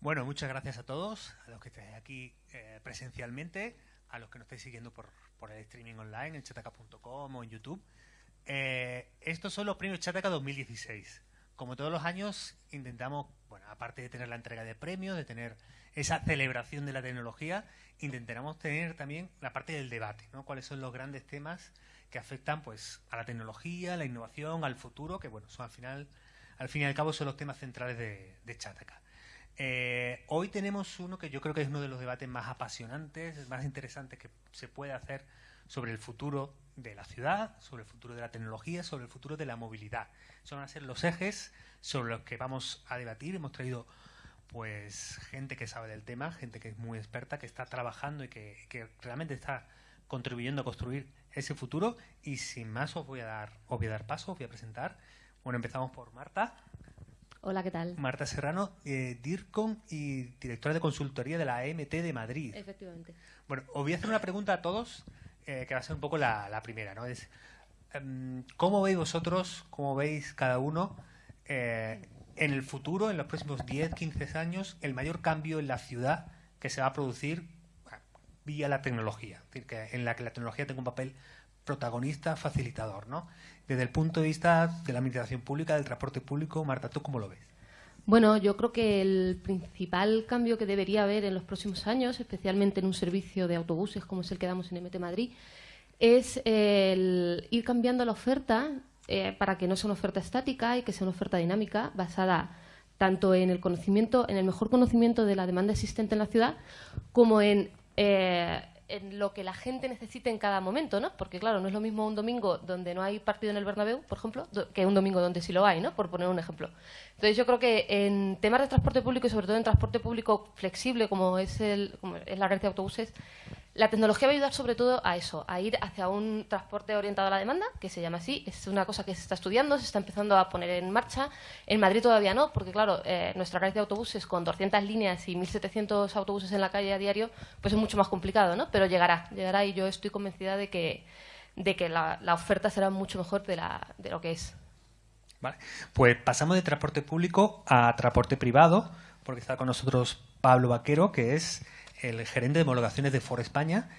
Bueno, muchas gracias a todos, a los que estáis aquí presencialmente, a los que nos estáis siguiendo por el streaming online en chataca.com o en YouTube. Estos son los premios Chataca 2016. Como todos los años, intentamos, bueno, aparte de tener la entrega de premios, de tener esa celebración de la tecnología, intentaremos tener también la parte del debate, ¿no? Cuáles son los grandes temas que afectan, pues, a la tecnología, a la innovación, al futuro, que, bueno, son al fin y al cabo son los temas centrales de Chataca. Hoy tenemos uno que yo creo que es uno de los debates más apasionantes, más interesantes que se puede hacer sobre el futuro de la ciudad, sobre el futuro de la tecnología, sobre el futuro de la movilidad. Esos van a ser los ejes sobre los que vamos a debatir. Hemos traído pues gente que sabe del tema, gente que es muy experta, que está trabajando y que realmente está contribuyendo a construir ese futuro. Y sin más os voy a dar paso, os voy a presentar. Bueno, empezamos por Marta. Hola, ¿qué tal? Marta Serrano, DIRCOM y directora de consultoría de la AMT de Madrid. Efectivamente. Bueno, os voy a hacer una pregunta a todos, que va a ser un poco la primera, ¿no? Es, ¿cómo veis vosotros, cómo veis cada uno, en el futuro, en los próximos 10, 15 años, el mayor cambio en la ciudad que se va a producir vía la tecnología? Es decir, en la que la tecnología tenga un papel protagonista, facilitador, ¿no? Desde el punto de vista de la administración pública, del transporte público, Marta, ¿tú cómo lo ves? Bueno, yo creo que el principal cambio que debería haber en los próximos años, especialmente en un servicio de autobuses como es el que damos en MT Madrid, es el ir cambiando la oferta para que no sea una oferta estática y que sea una oferta dinámica basada tanto en el conocimiento, en el mejor conocimiento de la demanda existente en la ciudad, como en lo que la gente necesite en cada momento, ¿no? Porque, claro, no es lo mismo un domingo donde no hay partido en el Bernabéu, por ejemplo, que un domingo donde sí lo hay, ¿no? Por poner un ejemplo. Entonces, yo creo que en temas de transporte público y sobre todo en transporte público flexible, como es la red de autobuses, la tecnología va a ayudar sobre todo a eso, a ir hacia un transporte orientado a la demanda, que se llama así. Es una cosa que se está estudiando, se está empezando a poner en marcha. En Madrid todavía no, porque claro, nuestra red de autobuses con 200 líneas y 1.700 autobuses en la calle a diario, pues es mucho más complicado, ¿no? Pero llegará y yo estoy convencida de que la oferta será mucho mejor de lo que es. Vale, pues pasamos de transporte público a transporte privado, porque está con nosotros Pablo Vaquero, que es el gerente de homologaciones de Ford España.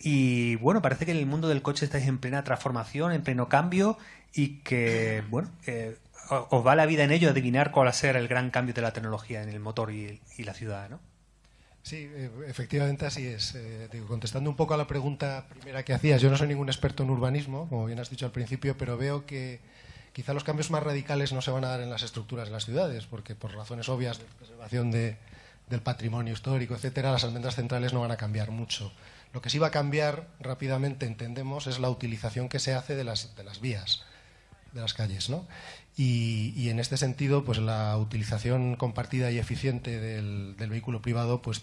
Y bueno, parece que en el mundo del coche estáis en plena transformación, en pleno cambio, y que bueno, os va la vida en ello adivinar cuál va a ser el gran cambio de la tecnología en el motor y la ciudad, ¿no? Sí, efectivamente así es. Contestando un poco a la pregunta primera que hacías, yo no soy ningún experto en urbanismo, como bien has dicho al principio, pero veo que quizá los cambios más radicales no se van a dar en las estructuras de las ciudades, porque por razones obvias de preservación del patrimonio histórico, etcétera, las almendras centrales no van a cambiar mucho. Lo que sí va a cambiar rápidamente, entendemos, es la utilización que se hace de las vías, de las calles, ¿no? Y en este sentido, pues la utilización compartida y eficiente del vehículo privado, pues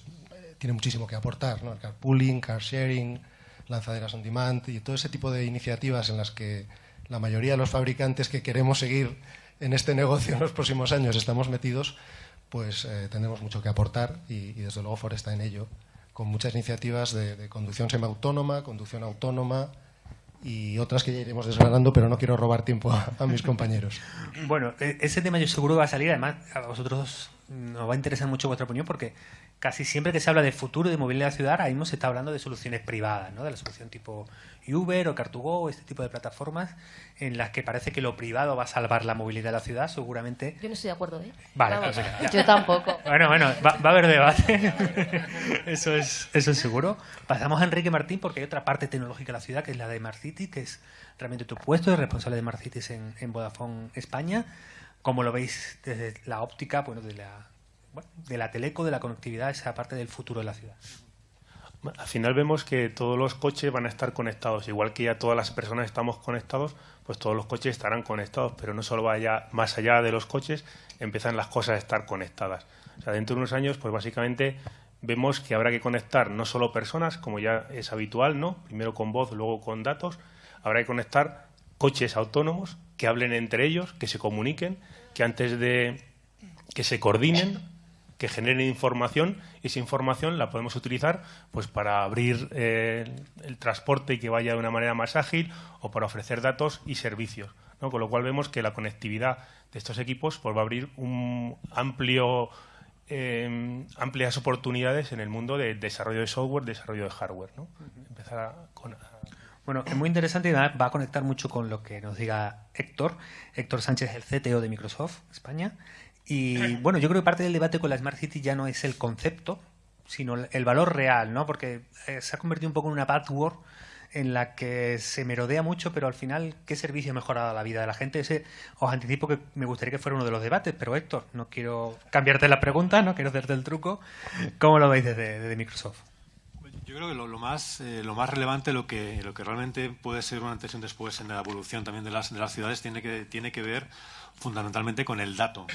tiene muchísimo que aportar, ¿no? El carpooling, car sharing, lanzaderas on demand y todo ese tipo de iniciativas en las que la mayoría de los fabricantes que queremos seguir en este negocio en los próximos años estamos metidos, pues tendremos mucho que aportar y desde luego Ford está en ello, con muchas iniciativas de conducción semiautónoma, conducción autónoma y otras que ya iremos desgranando, pero no quiero robar tiempo a mis compañeros. Bueno, ese tema yo seguro va a salir, además a vosotros nos va a interesar mucho vuestra opinión, porque casi siempre que se habla de futuro de movilidad ciudadana, ahí mismo se está hablando de soluciones privadas, ¿no? De la solución tipo Uber o Car2Go, este tipo de plataformas en las que parece que lo privado va a salvar la movilidad de la ciudad, seguramente. Yo no estoy de acuerdo, ¿eh? Vale, Vamos, ya. Yo tampoco. Bueno, va a haber debate. Eso es seguro. Pasamos a Enrique Martín, porque hay otra parte tecnológica de la ciudad, que es la de Smart City, que es realmente tu puesto, es responsable de Smart Cities en Vodafone España. ¿Cómo lo veis desde la óptica, bueno, de la teleco, de la conectividad, esa parte del futuro de la ciudad? Al final vemos que todos los coches van a estar conectados, igual que ya todas las personas estamos conectados, pues todos los coches estarán conectados, pero no solo vaya más allá de los coches, empiezan las cosas a estar conectadas. O sea, dentro de unos años, pues básicamente vemos que habrá que conectar no solo personas, como ya es habitual, ¿no? Primero con voz, luego con datos, habrá que conectar coches autónomos que hablen entre ellos, que se comuniquen, que antes de que se coordinen, que generen información, y esa información la podemos utilizar pues para abrir el transporte y que vaya de una manera más ágil o para ofrecer datos y servicios, ¿no? Con lo cual vemos que la conectividad de estos equipos pues va a abrir un amplio amplias oportunidades en el mundo de desarrollo de software, desarrollo de hardware, ¿no? Empezar Bueno, es muy interesante y va a conectar mucho con lo que nos diga Héctor. Héctor Sánchez, el CTO de Microsoft España. Y bueno, yo creo que parte del debate con la Smart City ya no es el concepto, sino el valor real, ¿no? Porque se ha convertido un poco en una buzzword en la que se merodea mucho, pero al final, ¿qué servicio ha mejorado la vida de la gente? Os anticipo que me gustaría que fuera uno de los debates, pero Héctor, no quiero cambiarte la pregunta, no quiero hacerte el truco. ¿Cómo lo veis desde Microsoft? Yo creo que lo más relevante, lo que realmente puede ser una antes y un después en la evolución también de las ciudades, tiene que ver fundamentalmente con el dato,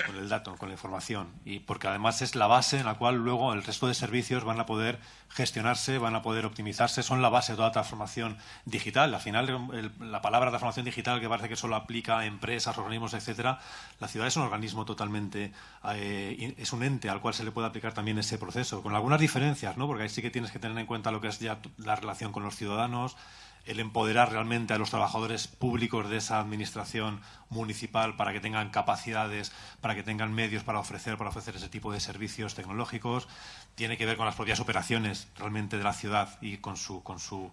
con la información, y porque además es la base en la cual luego el resto de servicios van a poder gestionarse, van a poder optimizarse, son la base de toda transformación digital. Al final, la palabra transformación digital, que parece que solo aplica a empresas, organismos, etcétera, la ciudad es un organismo totalmente, es un ente al cual se le puede aplicar también ese proceso, con algunas diferencias, ¿no? Porque ahí sí que tienes que tener en cuenta lo que es ya la relación con los ciudadanos, el empoderar realmente a los trabajadores públicos de esa administración municipal para que tengan capacidades, para que tengan medios para ofrecer ese tipo de servicios tecnológicos. Tiene que ver con las propias operaciones realmente de la ciudad y con su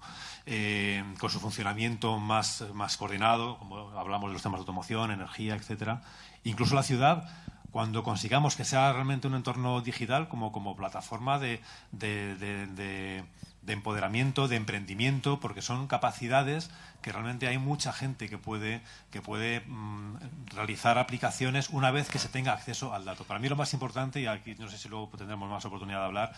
funcionamiento más coordinado, como hablamos de los temas de automoción, energía, etcétera. Incluso la ciudad, cuando consigamos que sea realmente un entorno digital como plataforma de empoderamiento, de emprendimiento, porque son capacidades que realmente hay mucha gente que puede realizar aplicaciones una vez que se tenga acceso al dato. Para mí lo más importante, y aquí no sé si luego tendremos más oportunidad de hablar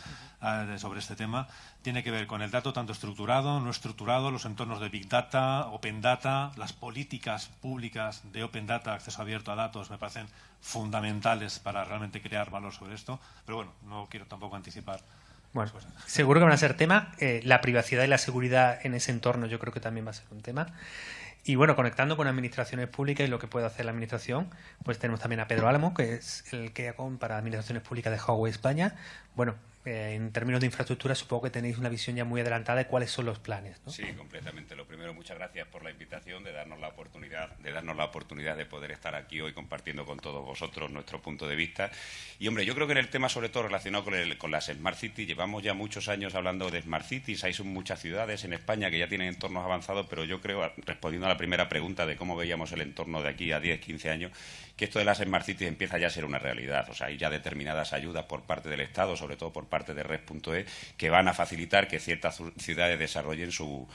sobre este tema, tiene que ver con el dato tanto estructurado, no estructurado, los entornos de Big Data, Open Data, las políticas públicas de Open Data, acceso abierto a datos, me parecen fundamentales para realmente crear valor sobre esto. Pero bueno, no quiero tampoco anticipar. Bueno, seguro que van a ser tema. La privacidad y la seguridad en ese entorno yo creo que también va a ser un tema. Y bueno, conectando con administraciones públicas y lo que puede hacer la administración, pues tenemos también a Pedro Álamo, que es el que para administraciones públicas de Huawei España. Bueno, en términos de infraestructura supongo que tenéis una visión ya muy adelantada de cuáles son los planes, ¿no? Sí, completamente. Lo primero, muchas gracias por la invitación, de darnos la oportunidad de poder estar aquí hoy compartiendo con todos vosotros nuestro punto de vista. Y hombre, yo creo que en el tema sobre todo relacionado con las Smart Cities, llevamos ya muchos años hablando de Smart Cities, hay muchas ciudades en España que ya tienen entornos avanzados, pero yo creo, respondiendo a la primera pregunta de cómo veíamos el entorno de aquí a 10, 15 años, que esto de las Smart Cities empieza ya a ser una realidad. O sea, hay ya determinadas ayudas por parte del Estado, sobre todo por parte de Red.e, que van a facilitar que ciertas ciudades desarrollen sus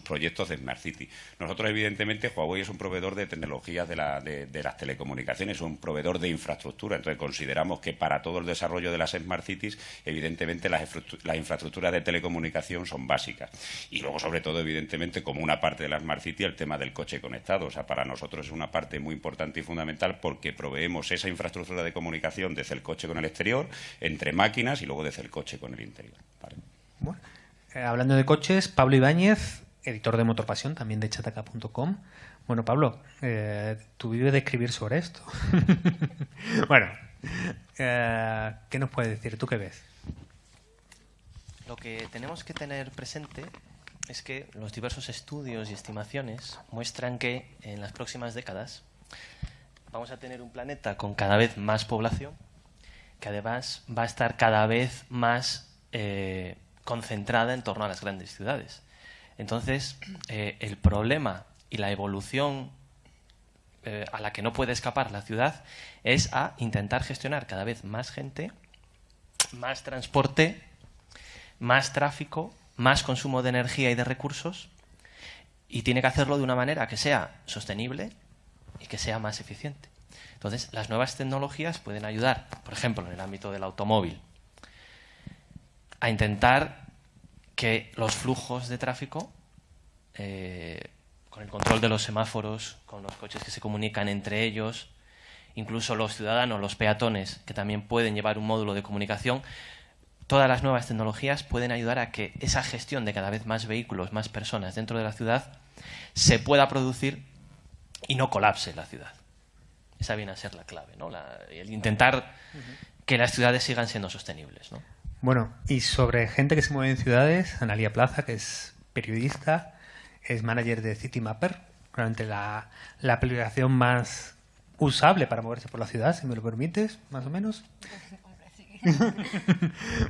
proyectos de Smart City. Nosotros, evidentemente, Huawei es un proveedor de tecnologías de las telecomunicaciones, es un proveedor de infraestructura. Entonces, consideramos que para todo el desarrollo de las Smart Cities, evidentemente, las infraestructuras de telecomunicación son básicas. Y luego, sobre todo, evidentemente, como una parte de la Smart City, el tema del coche conectado. O sea, para nosotros es una parte muy importante y fundamental porque proveemos esa infraestructura de comunicación desde el coche con el exterior, entre máquinas y luego desde el coche con el interior. ¿Vale? Bueno, hablando de coches, Pablo Ibáñez, editor de Motorpasión, también de chataca.com. Bueno, Pablo, tú vives de escribir sobre esto. Bueno, ¿qué nos puedes decir? ¿Tú qué ves? Lo que tenemos que tener presente es que los diversos estudios y estimaciones muestran que en las próximas décadas vamos a tener un planeta con cada vez más población, que además va a estar cada vez más concentrada en torno a las grandes ciudades. Entonces, el problema y la evolución a la que no puede escapar la ciudad es a intentar gestionar cada vez más gente, más transporte, más tráfico, más consumo de energía y de recursos, y tiene que hacerlo de una manera que sea sostenible y que sea más eficiente. Entonces, las nuevas tecnologías pueden ayudar, por ejemplo, en el ámbito del automóvil, a intentar que los flujos de tráfico, con el control de los semáforos, con los coches que se comunican entre ellos, incluso los ciudadanos, los peatones, que también pueden llevar un módulo de comunicación, todas las nuevas tecnologías pueden ayudar a que esa gestión de cada vez más vehículos, más personas dentro de la ciudad, se pueda producir y no colapse la ciudad. Esa viene a ser la clave, ¿no? El intentar que las ciudades sigan siendo sostenibles, ¿no? Bueno, y sobre gente que se mueve en ciudades, Analia Plaza, que es periodista, es manager de Citymapper, probablemente la aplicación más usable para moverse por la ciudad, si me lo permites, más o menos.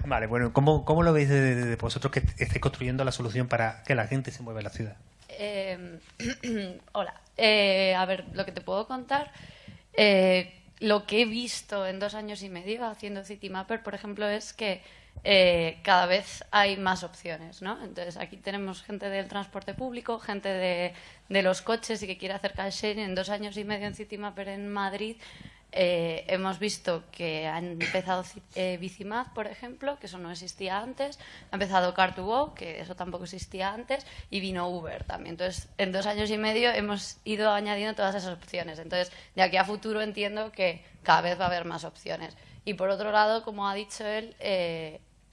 Vale, bueno, ¿cómo lo veis de vosotros que estáis construyendo la solución para que la gente se mueva en la ciudad? Hola. A ver, lo que te puedo contar, lo que he visto en 2 años y medio haciendo Citymapper, por ejemplo, es que cada vez hay más opciones, ¿no? Entonces, aquí tenemos gente del transporte público, gente de los coches y que quiere hacer car sharing. En 2 años y medio en Citymapper en Madrid hemos visto que han empezado Bicimad, por ejemplo, que eso no existía antes, ha empezado Car2Go, que eso tampoco existía antes, y vino Uber también. Entonces, en 2 años y medio hemos ido añadiendo todas esas opciones. Entonces, de aquí a futuro entiendo que cada vez va a haber más opciones. Y por otro lado, como ha dicho él,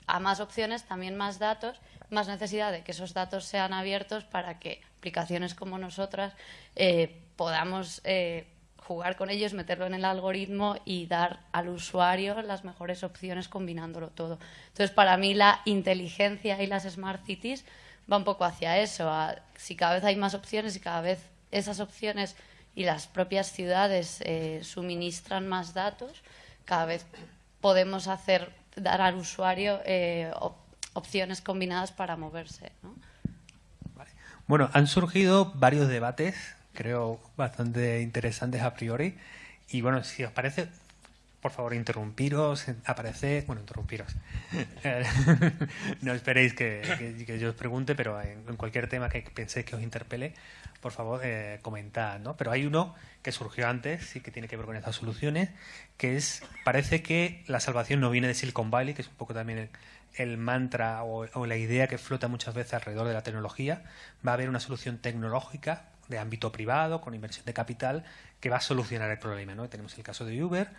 a más opciones, también más datos, más necesidad de que esos datos sean abiertos para que aplicaciones como nosotras podamos jugar con ellos, meterlo en el algoritmo y dar al usuario las mejores opciones combinándolo todo. Entonces, para mí la inteligencia y las Smart Cities va un poco hacia eso. Si cada vez hay más opciones y cada vez esas opciones y las propias ciudades suministran más datos, cada vez podemos dar al usuario opciones combinadas para moverse, ¿no? Vale. Bueno, han surgido varios debates, creo bastante interesantes a priori, y bueno, si os parece, por favor, interrumpiros, interrumpiros. No esperéis que yo os pregunte, pero en cualquier tema que penséis que os interpele, por favor, comentad, ¿no? Pero hay uno que surgió antes y que tiene que ver con estas soluciones, que parece que la salvación no viene de Silicon Valley, que es un poco también el mantra o la idea que flota muchas veces alrededor de la tecnología. Va a haber una solución tecnológica de ámbito privado, con inversión de capital, que va a solucionar el problema, ¿no? Tenemos el caso de Uber,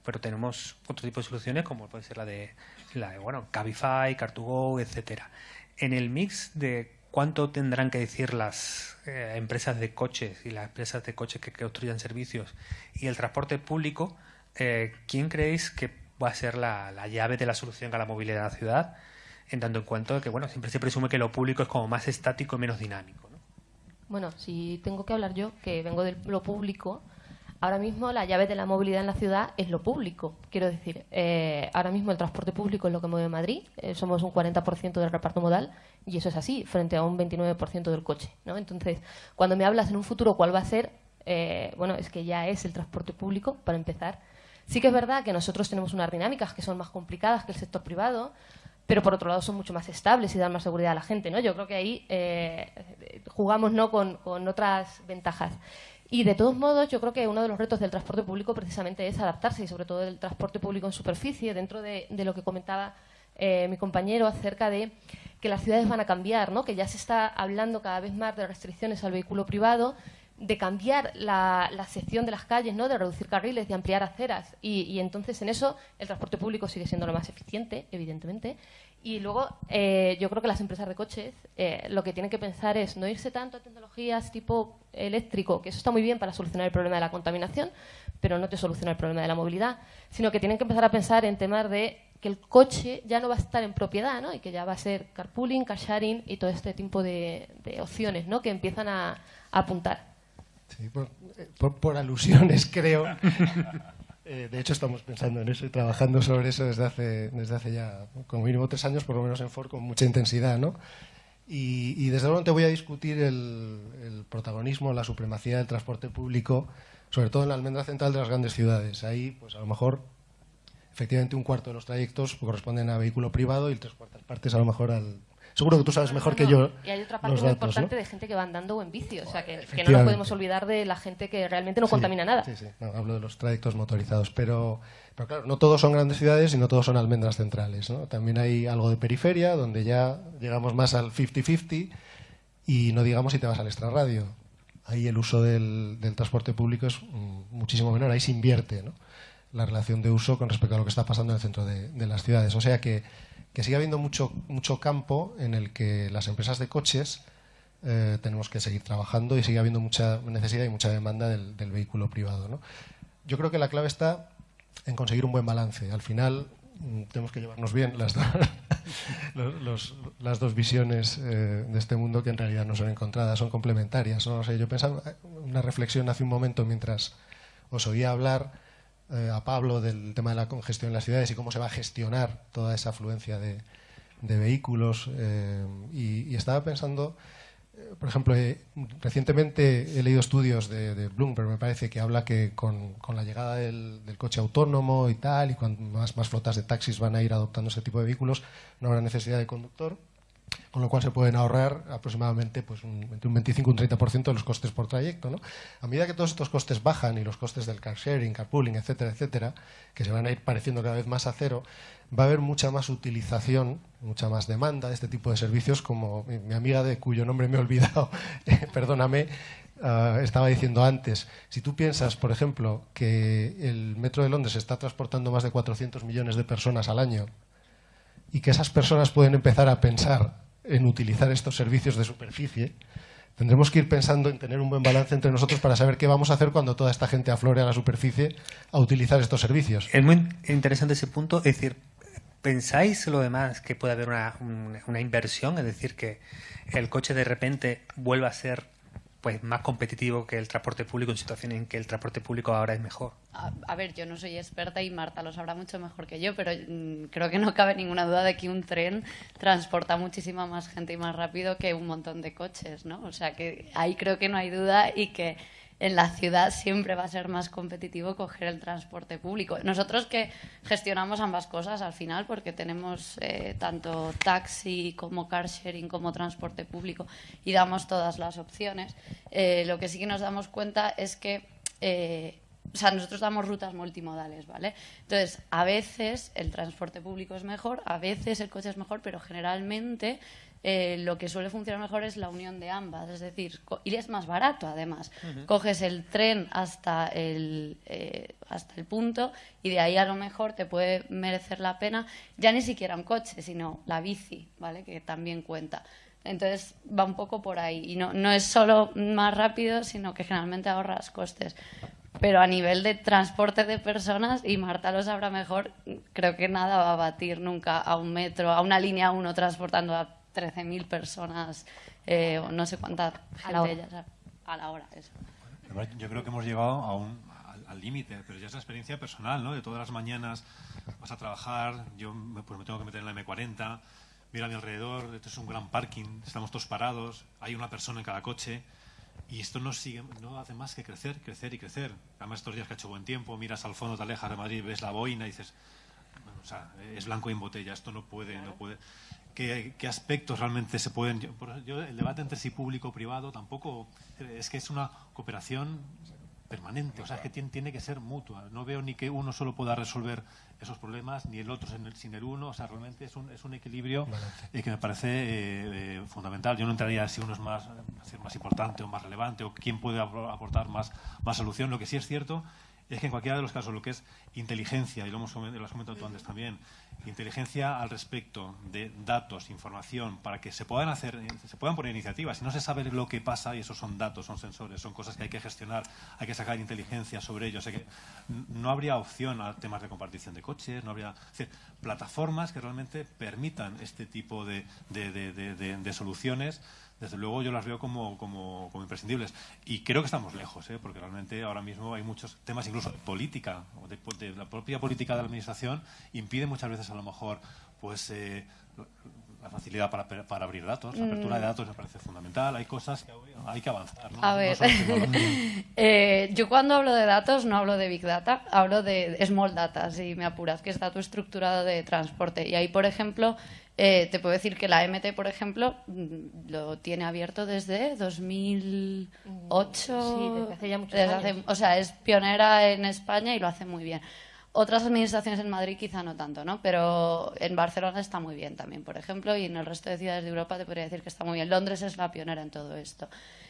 pero tenemos otro tipo de soluciones, como puede ser la de Cabify, Car2Go, etcétera. En el mix de cuánto tendrán que decir las empresas de coches y las empresas de coches que construyan servicios y el transporte público, ¿quién creéis que va a ser la llave de la solución a la movilidad de la ciudad? En tanto en cuanto que, bueno, siempre se presume que lo público es como más estático y menos dinámico, ¿no? Bueno, si tengo que hablar yo, que vengo de lo público, ahora mismo la llave de la movilidad en la ciudad es lo público. Quiero decir, ahora mismo el transporte público es lo que mueve Madrid, somos un 40% del reparto modal y eso es así, frente a un 29% del coche, ¿no? Entonces, cuando me hablas en un futuro cuál va a ser, es que ya es el transporte público, para empezar. Sí que es verdad que nosotros tenemos unas dinámicas que son más complicadas que el sector privado, pero por otro lado son mucho más estables y dan más seguridad a la gente, ¿no? Yo creo que ahí jugamos, ¿no?, con otras ventajas. Y de todos modos, yo creo que uno de los retos del transporte público precisamente es adaptarse, y sobre todo del transporte público en superficie, dentro de lo que comentaba mi compañero acerca de que las ciudades van a cambiar, ¿no? Que ya se está hablando cada vez más de restricciones al vehículo privado, de cambiar la sección de las calles, ¿no?, de reducir carriles, de ampliar aceras, y entonces en eso el transporte público sigue siendo lo más eficiente, evidentemente. Y luego yo creo que las empresas de coches lo que tienen que pensar es no irse tanto a tecnologías tipo eléctrico, que eso está muy bien para solucionar el problema de la contaminación, pero no te soluciona el problema de la movilidad, sino que tienen que empezar a pensar en temas de que el coche ya no va a estar en propiedad, ¿no?, y que ya va a ser carpooling, car sharing y todo este tipo de opciones, ¿no?, que empiezan a apuntar. Sí, por alusiones, creo. De hecho, estamos pensando en eso y trabajando sobre eso desde hace ya como mínimo 3 años, por lo menos en Ford, con mucha intensidad, ¿no? Y desde luego no te voy a discutir el protagonismo, la supremacía del transporte público, sobre todo en la almendra central de las grandes ciudades. Ahí, pues a lo mejor, efectivamente, 1/4 de los trayectos corresponden a vehículo privado y 3/4 partes a lo mejor al... Seguro que tú sabes mejor que yo. Y hay otra parte muy importante, ¿no?, de gente que va andando o en bici. O sea, que no nos podemos olvidar de la gente que realmente no contamina nada. Sí. No, hablo de los trayectos motorizados. Pero claro, no todos son grandes ciudades y no todos son almendras centrales, ¿no? También hay algo de periferia, donde ya llegamos más al 50-50 y no digamos si te vas al extrarradio. Ahí el uso del transporte público es muchísimo menor. Ahí se invierte, ¿no?, la relación de uso con respecto a lo que está pasando en el centro de las ciudades. O sea que sigue habiendo mucho campo en el que las empresas de coches tenemos que seguir trabajando y sigue habiendo mucha necesidad y mucha demanda del vehículo privado, ¿no? Yo creo que la clave está en conseguir un buen balance. Al final tenemos que llevarnos bien las dos visiones de este mundo, que en realidad no son encontradas, son complementarias, ¿no? O sea, yo pensaba, una reflexión hace un momento mientras os oía hablar, a Pablo del tema de la congestión en las ciudades y cómo se va a gestionar toda esa afluencia de vehículos. Y estaba pensando, por ejemplo, recientemente he leído estudios de Bloomberg, me parece, que habla que con la llegada del coche autónomo y tal, y cuando más flotas de taxis van a ir adoptando ese tipo de vehículos, no habrá necesidad de conductor, con lo cual se pueden ahorrar aproximadamente pues, entre un 25 y un 30% de los costes por trayecto, ¿no? A medida que todos estos costes bajan y los costes del car sharing, carpooling, etcétera, etcétera, que se van a ir pareciendo cada vez más a cero, va a haber mucha más utilización, mucha más demanda de este tipo de servicios, como mi amiga, de cuyo nombre me he olvidado, perdóname, estaba diciendo antes. Si tú piensas, por ejemplo, que el metro de Londres está transportando más de 400 millones de personas al año y que esas personas pueden empezar a pensar en utilizar estos servicios de superficie, tendremos que ir pensando en tener un buen balance entre nosotros para saber qué vamos a hacer cuando toda esta gente aflore a la superficie a utilizar estos servicios. Es muy interesante ese punto. Es decir, ¿pensáis lo demás que puede haber una inversión? Es decir, que el coche de repente vuelva a ser pues más competitivo que el transporte público en situaciones en que el transporte público ahora es mejor. A ver, yo no soy experta y Marta lo sabrá mucho mejor que yo, pero creo que no cabe ninguna duda de que un tren transporta muchísima más gente y más rápido que un montón de coches, ¿no? O sea que ahí creo que no hay duda y que en la ciudad siempre va a ser más competitivo coger el transporte público. Nosotros que gestionamos ambas cosas al final, porque tenemos tanto taxi como car sharing como transporte público y damos todas las opciones, lo que sí que nos damos cuenta es que o sea, nosotros damos rutas multimodales, ¿vale? Entonces, a veces el transporte público es mejor, a veces el coche es mejor, pero generalmente lo que suele funcionar mejor es la unión de ambas. Es decir, y es más barato, además. Coges el tren hasta el punto y de ahí a lo mejor te puede merecer la pena ya ni siquiera un coche, sino la bici, ¿vale? Que también cuenta. Entonces, va un poco por ahí. Y no es solo más rápido, sino que generalmente ahorras costes. Pero a nivel de transporte de personas, y Marta lo sabrá mejor, creo que nada va a batir nunca a un metro, a una línea 1 transportando a 13.000 personas, o no sé cuánta gente a la hora. Eso. Yo creo que hemos llegado al límite, pero ya es una experiencia personal, ¿no? De todas las mañanas vas a trabajar, yo pues me tengo que meter en la M40, miro a mi alrededor, esto es un gran parking, estamos todos parados, hay una persona en cada coche. Y esto no hace más que crecer, crecer y crecer. Además, estos días que ha hecho buen tiempo, miras al fondo, te alejas de Madrid, ves la boina y dices, bueno, o sea, es blanco y en botella, esto no puede. ¿Qué aspectos realmente se pueden...? El debate entre si público o privado tampoco... Es que es una cooperación permanente, o sea, es que tiene que ser mutua. No veo ni que uno solo pueda resolver esos problemas, ni el otro sin el uno. O sea, realmente es un equilibrio que me parece fundamental. Yo no entraría si uno es más importante o más relevante o quién puede aportar más solución. Lo que sí es cierto es que en cualquiera de los casos lo que es inteligencia, y lo has comentado tú antes también, inteligencia al respecto de datos, información, para que se puedan poner iniciativas. Si no se sabe lo que pasa, y esos son datos, son sensores, son cosas que hay que gestionar, hay que sacar inteligencia sobre ello. O sea que no habría opción a temas de compartición de coches, no habría plataformas que realmente permitan este tipo de soluciones. Desde luego yo las veo como imprescindibles. Y creo que estamos lejos, porque realmente ahora mismo hay muchos temas, incluso de política, o de la propia política de la administración, impide muchas veces a lo mejor pues la facilidad para abrir datos. La apertura de datos me parece fundamental. Hay cosas que hay que avanzar, ¿no? A ver, yo cuando hablo de datos no hablo de Big Data, hablo de Small Data, si me apuras, que es dato estructurado de transporte. Y ahí, por ejemplo, te puedo decir que la MT, por ejemplo, lo tiene abierto desde 2008. Sí, desde hace ya muchos años. O sea, es pionera en España y lo hace muy bien. Otras administraciones en Madrid quizá no tanto, ¿no? Pero en Barcelona está muy bien también, por ejemplo, y en el resto de ciudades de Europa te podría decir que está muy bien. Londres es la pionera en todo esto.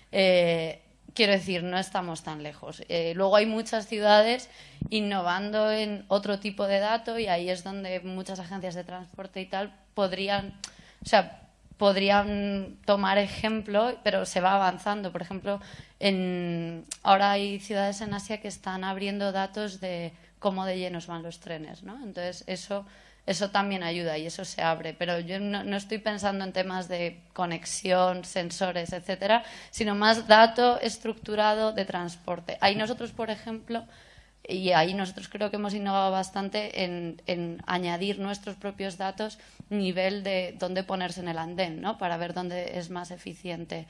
Quiero decir, no estamos tan lejos. Luego hay muchas ciudades innovando en otro tipo de dato y ahí es donde muchas agencias de transporte y tal podrían tomar ejemplo, pero se va avanzando. Por ejemplo, ahora hay ciudades en Asia que están abriendo datos de cómo de llenos van los trenes, ¿no? Entonces eso también ayuda y eso se abre. Pero yo no estoy pensando en temas de conexión, sensores, etcétera, sino más dato estructurado de transporte. Ahí nosotros, por ejemplo, Y ahí nosotros creo que hemos innovado bastante en añadir nuestros propios datos, nivel de dónde ponerse en el andén, ¿no? Para ver dónde es más eficiente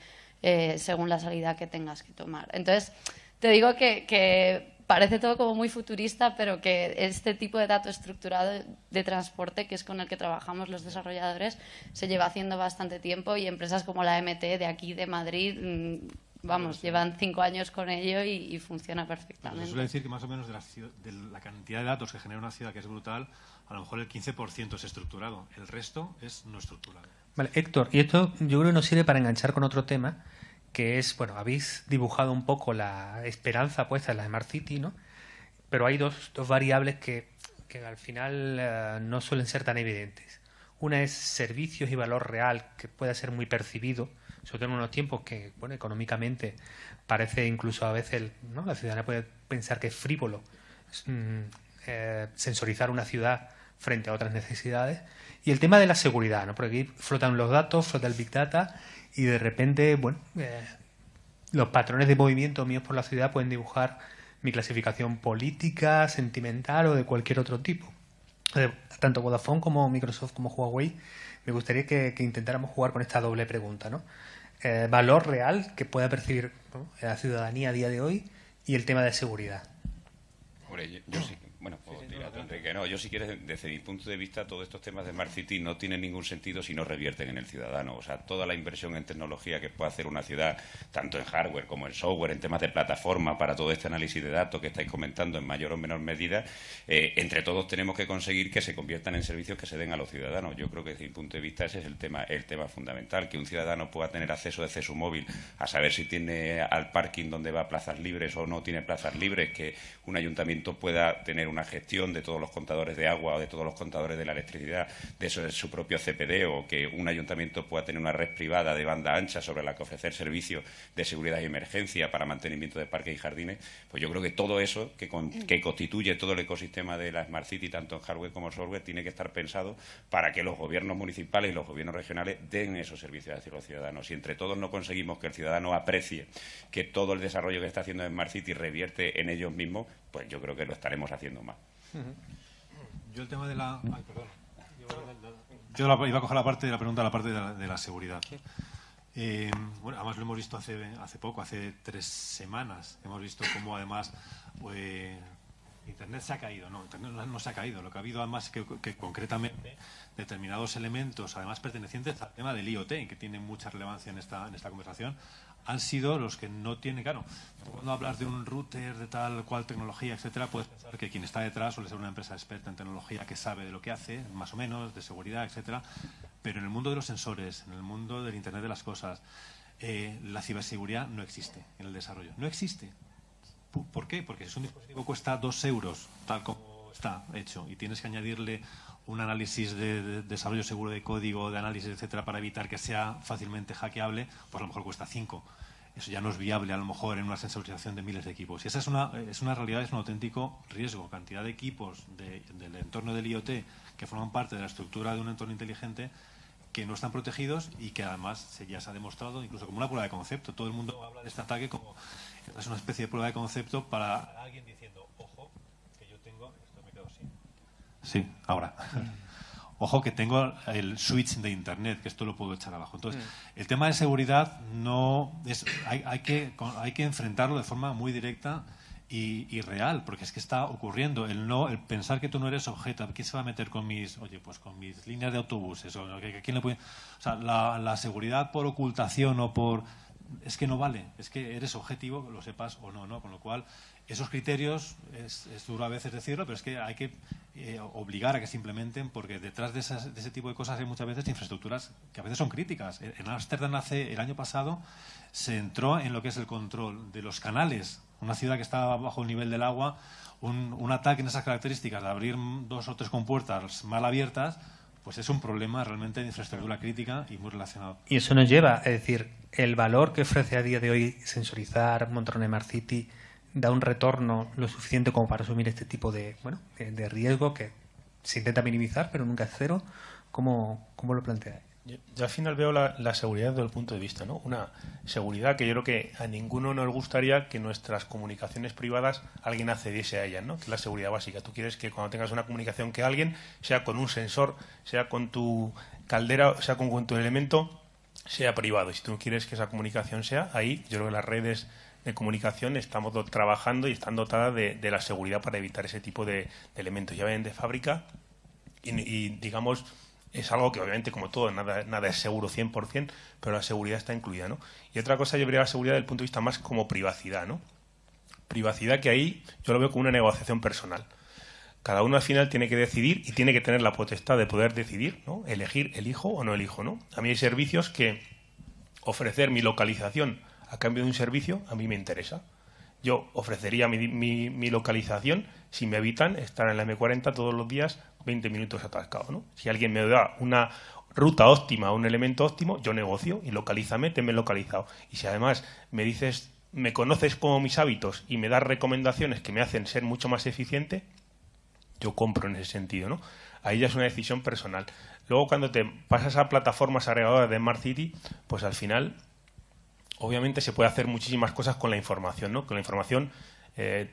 según la salida que tengas que tomar. Entonces, te digo que parece todo como muy futurista, pero que este tipo de dato estructurado de transporte, que es con el que trabajamos los desarrolladores, se lleva haciendo bastante tiempo, y empresas como la MT de aquí, de Madrid, vamos, llevan 5 años con ello y funciona perfectamente. Se suele decir que más o menos de la cantidad de datos que genera una ciudad, que es brutal, a lo mejor el 15% es estructurado, el resto es no estructurado. Vale, Héctor, y esto yo creo que nos sirve para enganchar con otro tema, que es, bueno, habéis dibujado un poco la esperanza puesta en la Smart City, ¿no? Pero hay dos variables que al final no suelen ser tan evidentes. Una es servicios y valor real, que puede ser muy percibido, sobre todo en unos tiempos que, bueno, económicamente parece incluso a veces, ¿no? La ciudadanía puede pensar que es frívolo sensorizar una ciudad frente a otras necesidades. Y el tema de la seguridad, ¿no? Porque aquí flotan los datos, flota el Big Data, y de repente, bueno, los patrones de movimiento míos por la ciudad pueden dibujar mi clasificación política, sentimental o de cualquier otro tipo. Tanto Vodafone como Microsoft como Huawei, me gustaría que intentáramos jugar con esta doble pregunta, ¿no? Valor real que pueda percibir, ¿no?, la ciudadanía a día de hoy, y el tema de seguridad. Hombre, yo sí. Bueno, Enrique, no, yo si quieres, desde mi punto de vista, todos estos temas de Smart City no tienen ningún sentido si no revierten en el ciudadano. O sea, toda la inversión en tecnología que puede hacer una ciudad, tanto en hardware como en software, en temas de plataforma, para todo este análisis de datos que estáis comentando en mayor o menor medida, entre todos tenemos que conseguir que se conviertan en servicios que se den a los ciudadanos. Yo creo que desde mi punto de vista ese es el tema fundamental, que un ciudadano pueda tener acceso desde su móvil a saber si tiene al parking donde va plazas libres o no tiene plazas libres, que un ayuntamiento pueda tener una gestión de todos los contadores de agua o de todos los contadores de la electricidad, de eso es su propio CPD, o que un ayuntamiento pueda tener una red privada de banda ancha sobre la que ofrecer servicios de seguridad y emergencia para mantenimiento de parques y jardines. Pues yo creo que todo eso que constituye todo el ecosistema de la Smart City, tanto en hardware como en software, tiene que estar pensado para que los gobiernos municipales y los gobiernos regionales den esos servicios hacia los ciudadanos. Si entre todos no conseguimos que el ciudadano aprecie que todo el desarrollo que está haciendo Smart City revierte en ellos mismos, pues yo creo que lo estaremos haciendo mal. Yo el tema de la... Ay, perdón. Yo iba a coger la parte de la pregunta, la parte de la seguridad. Bueno, además lo hemos visto hace poco, hace 3 semanas. Hemos visto cómo además Internet se ha caído. No, Internet no se ha caído. Lo que ha habido además es que concretamente determinados elementos, además pertenecientes al tema del IoT, que tiene mucha relevancia en esta conversación, han sido los que no tienen, claro, cuando hablas de un router de tal cual tecnología, etcétera, puedes pensar que quien está detrás suele ser una empresa experta en tecnología que sabe de lo que hace, más o menos, de seguridad, etcétera, pero en el mundo de los sensores, en el mundo del Internet de las cosas, la ciberseguridad no existe en el desarrollo. No existe. ¿Por qué? Porque si un dispositivo cuesta 2 euros, tal como está hecho, y tienes que añadirle un análisis de desarrollo seguro de código, de análisis, etcétera, para evitar que sea fácilmente hackeable, pues a lo mejor cuesta 5. Eso ya no es viable a lo mejor en una sensorización de miles de equipos. Y esa es una realidad, es un auténtico riesgo. Cantidad de equipos del entorno del IoT que forman parte de la estructura de un entorno inteligente que no están protegidos y que además ya se ha demostrado incluso como una prueba de concepto. Todo el mundo habla de este ataque como es una especie de prueba de concepto para alguien diciendo, ojo, que yo tengo... Esto me quedo así. Sí, ahora. Ojo que tengo el switch de Internet, que esto lo puedo echar abajo. Entonces, el tema de seguridad no es, hay que enfrentarlo de forma muy directa y real, porque es que está ocurriendo. El pensar que tú no eres objeto, ¿quién se va a meter con mis líneas de autobuses? ¿Quién le puede? O sea, la seguridad por ocultación o por... Es que no vale, es que eres objetivo, lo sepas o no, con lo cual esos criterios, es duro a veces decirlo, pero es que hay que obligar a que se implementen, porque detrás de ese tipo de cosas hay muchas veces infraestructuras que a veces son críticas. En Ámsterdam el año pasado se entró en lo que es el control de los canales, una ciudad que estaba bajo el nivel del agua, un ataque en esas características de abrir 2 o 3 compuertas mal abiertas, pues es un problema realmente de infraestructura crítica y muy relacionado. Y eso nos lleva, es decir, el valor que ofrece a día de hoy sensorizar, montar una Smart City, da un retorno lo suficiente como para asumir este tipo de riesgo que se intenta minimizar, pero nunca es cero. ¿Cómo lo planteáis? Yo al final veo la seguridad desde el punto de vista, ¿no? Una seguridad que yo creo que a ninguno nos gustaría que nuestras comunicaciones privadas alguien accediese a ellas, ¿no? Que es la seguridad básica. Tú quieres que cuando tengas una comunicación que alguien, sea con un sensor, sea con tu caldera, sea con tu elemento, sea privado. Y si tú quieres que esa comunicación sea ahí, yo creo que las redes de comunicación estamos trabajando y están dotadas de la seguridad para evitar ese tipo de elementos. Ya ven de fábrica y digamos... Es algo que obviamente, como todo, nada es seguro 100%, pero la seguridad está incluida, ¿no? Y otra cosa, yo vería la seguridad desde el punto de vista más como privacidad, ¿no? Privacidad que ahí yo lo veo como una negociación personal. Cada uno al final tiene que decidir y tiene que tener la potestad de poder decidir, ¿no? Elegir, elijo o no elijo, ¿no? A mí hay servicios que ofrecer mi localización a cambio de un servicio, a mí me interesa. Yo ofrecería mi localización si me evitan estar en la M40 todos los días 20 minutos atascado, ¿no? Si alguien me da una ruta óptima, un elemento óptimo, yo negocio y localízame, tenme localizado. Y si además me dices, me conoces como mis hábitos y me das recomendaciones que me hacen ser mucho más eficiente, yo compro en ese sentido, ¿no? Ahí ya es una decisión personal. Luego, cuando te pasas a plataformas agregadoras de Smart City, pues al final, obviamente se puede hacer muchísimas cosas con la información, ¿no? Con la información,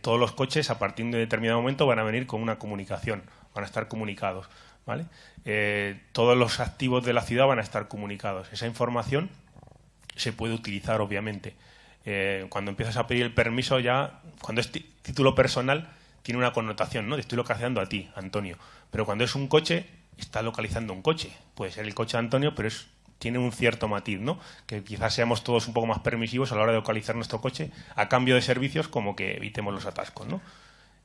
todos los coches a partir de determinado momento van a venir con una comunicación, van a estar comunicados, ¿vale? Todos los activos de la ciudad van a estar comunicados. Esa información se puede utilizar, obviamente. Cuando empiezas a pedir el permiso ya, cuando es título personal, tiene una connotación, ¿no? Te estoy localizando a ti, Antonio. Pero cuando es un coche, está localizando un coche. Puede ser el coche de Antonio, pero tiene un cierto matiz, ¿no? Que quizás seamos todos un poco más permisivos a la hora de localizar nuestro coche a cambio de servicios, como que evitemos los atascos, ¿no?